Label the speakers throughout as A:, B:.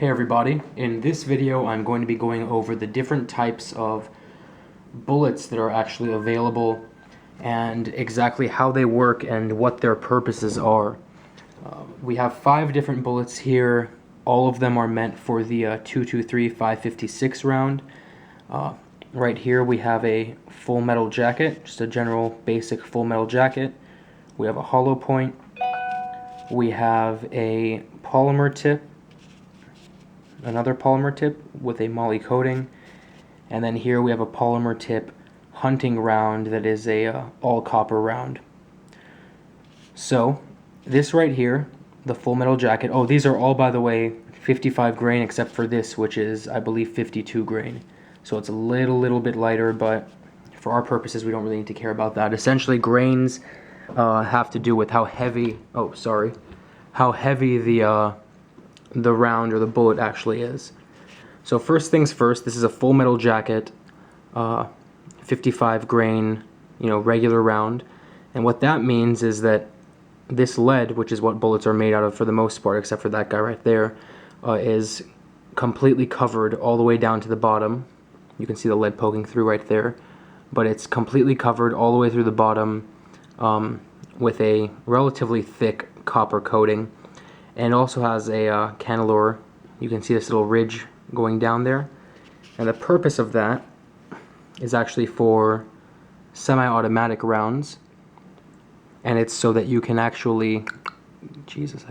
A: Hey everybody, in this video I'm going to be going over the different types of bullets that are actually available and exactly how they work and what their purposes are. We have 5 different bullets here. All of them are meant for the 223 5.56 round. Right here we have a full metal jacket, just a general basic full metal jacket. We have a hollow point. We have a polymer tip, another polymer tip with a Moly coating, and then here we have a polymer tip hunting round that is a all copper round. So this right here, the full metal jacket, oh, these are all, by the way, 55 grain except for this, which is I believe 52 grain, so it's a little bit lighter, but for our purposes we don't really need to care about that. Essentially grains have to do with how heavy the round or the bullet actually is. So first things first, this is a full metal jacket, 55 grain, regular round, and what that means is that this lead, which is what bullets are made out of for the most part, except for that guy right there, is completely covered all the way down to the bottom. You can see the lead poking through right there, but it's completely covered all the way through the bottom with a relatively thick copper coating. And it also has a candelabra. You can see this little ridge going down there. And the purpose of that is actually for semi-automatic rounds. And it's so that you can actually... Jesus,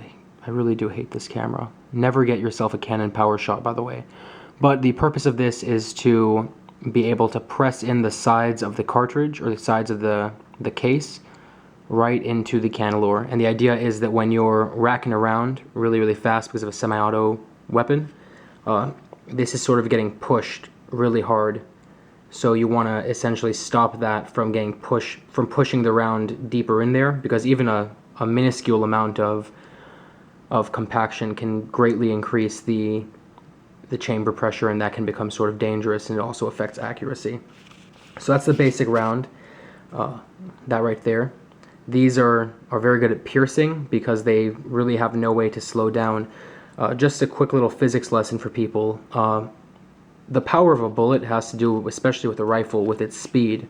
A: I really do hate this camera. Never get yourself a Canon power shot, by the way. But the purpose of this is to be able to press in the sides of the cartridge, or the sides of the case, right into the candelabra. And the idea is that when you're racking around really fast because of a semi-auto weapon, this is sort of getting pushed really hard. So you want to essentially stop that from getting pushing the round deeper in there, because even a minuscule amount of compaction can greatly increase the chamber pressure, and that can become sort of dangerous, and it also affects accuracy. So that's the basic round, that right there. These are very good at piercing because they really have no way to slow down. Just a quick little physics lesson for people. The power of a bullet has to do, especially with a rifle, with its speed.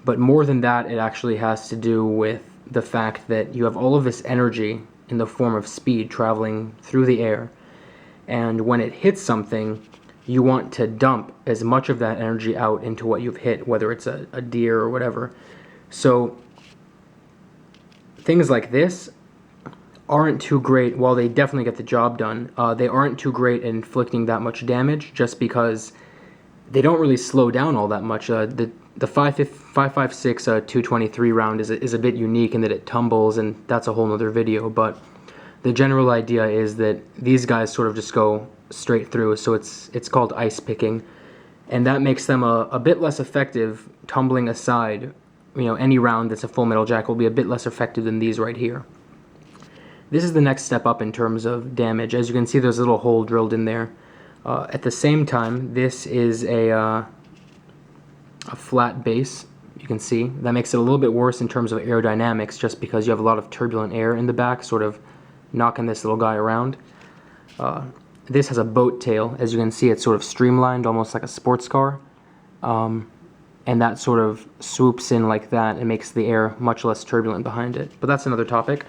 A: But more than that, it actually has to do with the fact that you have all of this energy in the form of speed traveling through the air. And when it hits something, you want to dump as much of that energy out into what you've hit, whether it's a deer or whatever. So things like this aren't too great. While they definitely get the job done, they aren't too great at inflicting that much damage, just because they don't really slow down all that much. The 5.56 223 round is a bit unique in that it tumbles, and that's a whole nother video, but the general idea is that these guys sort of just go straight through, so it's called ice picking, and that makes them a bit less effective tumbling aside. Any round that's a full metal jacket will be a bit less effective than these right here. This is the next step up in terms of damage. As you can see, there's a little hole drilled in there. At the same time, this is a flat base. You can see that makes it a little bit worse in terms of aerodynamics, just because you have a lot of turbulent air in the back, sort of knocking this little guy around. This has a boat tail. As you can see, it's sort of streamlined, almost like a sports car. And that sort of swoops in like that and makes the air much less turbulent behind it. But that's another topic.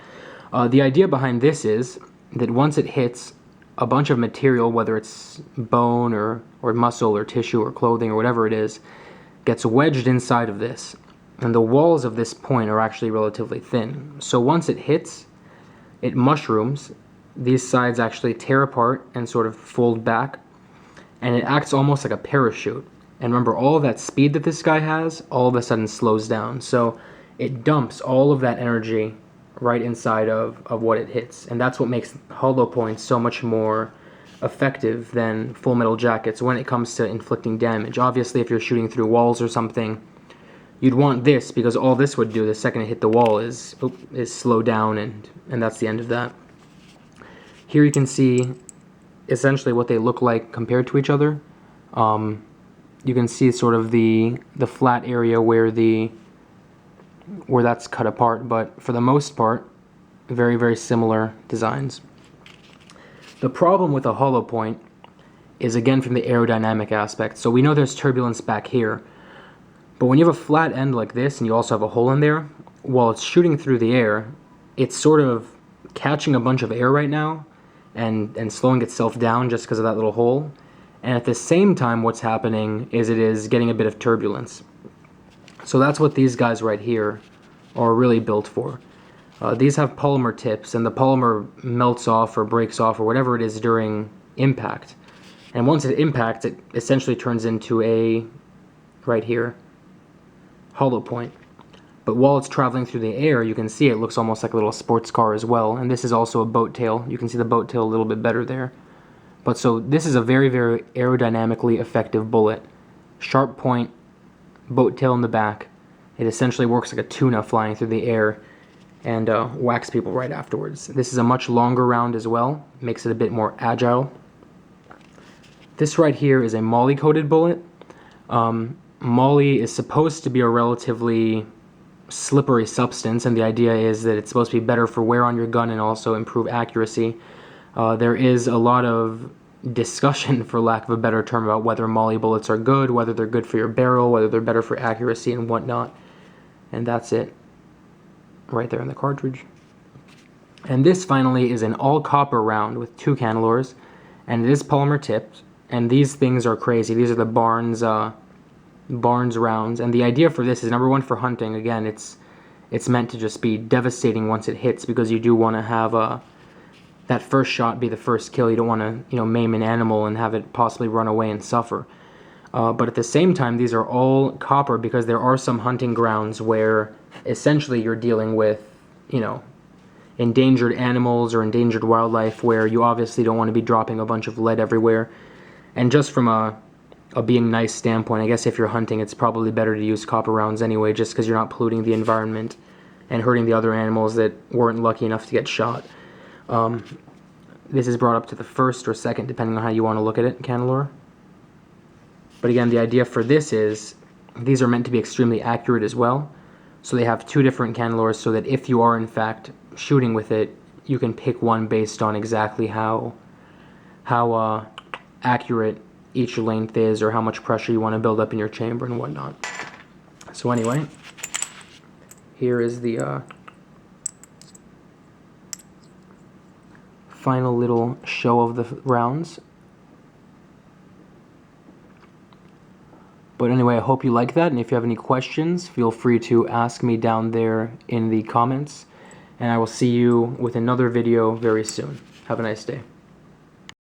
A: The idea behind this is that once it hits a bunch of material, whether it's bone or muscle or tissue or clothing or whatever it is, gets wedged inside of this. And the walls of this point are actually relatively thin. So once it hits, it mushrooms. These sides actually tear apart and sort of fold back, and it acts almost like a parachute. And remember, all of that speed that this guy has all of a sudden slows down, so it dumps all of that energy right inside of what it hits. And that's what makes hollow points so much more effective than full metal jackets when it comes to inflicting damage. Obviously, if you're shooting through walls or something, you'd want this, because all this would do the second it hit the wall is slow down, and that's the end of that. Here you can see essentially what they look like compared to each other. You can see sort of the flat area where that's cut apart, but for the most part, very similar designs. The problem with a hollow point is again from the aerodynamic aspect. So we know there's turbulence back here, but when you have a flat end like this and you also have a hole in there, while it's shooting through the air, it's sort of catching a bunch of air right now and slowing itself down just because of that little hole. And at the same time, what's happening is it is getting a bit of turbulence. So that's what these guys right here are really built for. These have polymer tips, and the polymer melts off or breaks off or whatever it is during impact. And once it impacts, it essentially turns into a, right here, hollow point. But while it's traveling through the air, you can see it looks almost like a little sports car as well. And this is also a boat tail. You can see the boat tail a little bit better there. But so this is a very, very aerodynamically effective bullet. Sharp point, boat tail in the back. It essentially works like a tuna flying through the air and whacks people right afterwards. This is a much longer round as well. Makes it a bit more agile. This right here is a Moly coated bullet. Moly is supposed to be a relatively slippery substance, and the idea is that it's supposed to be better for wear on your gun and also improve accuracy. There is a lot of discussion, for lack of a better term, about whether Moly bullets are good, whether they're good for your barrel, whether they're better for accuracy and whatnot. And that's it right there in the cartridge. And this finally is an all copper round with 2 candelores, and it is polymer tipped, and these things are crazy. These are the Barnes rounds, and the idea for this is, number one, for hunting. Again, it's meant to just be devastating once it hits, because you do want to have that first shot be the first kill. You don't want to maim an animal and have it possibly run away and suffer. But at the same time, these are all copper, because there are some hunting grounds where essentially you're dealing with endangered animals or endangered wildlife, where you obviously don't want to be dropping a bunch of lead everywhere. And just from a being nice standpoint, I guess if you're hunting, it's probably better to use copper rounds anyway, just because you're not polluting the environment and hurting the other animals that weren't lucky enough to get shot. This is brought up to the first or second, depending on how you want to look at it, candelore. But again, the idea for this is these are meant to be extremely accurate as well. So they have 2 different candelores, so that if you are in fact shooting with it, you can pick one based on exactly how accurate each length is, or how much pressure you want to build up in your chamber and whatnot. So anyway, here is the final little show of the rounds. But anyway, I hope you like that, and if you have any questions, feel free to ask me down there in the comments, and I will see you with another video very soon. Have a nice day.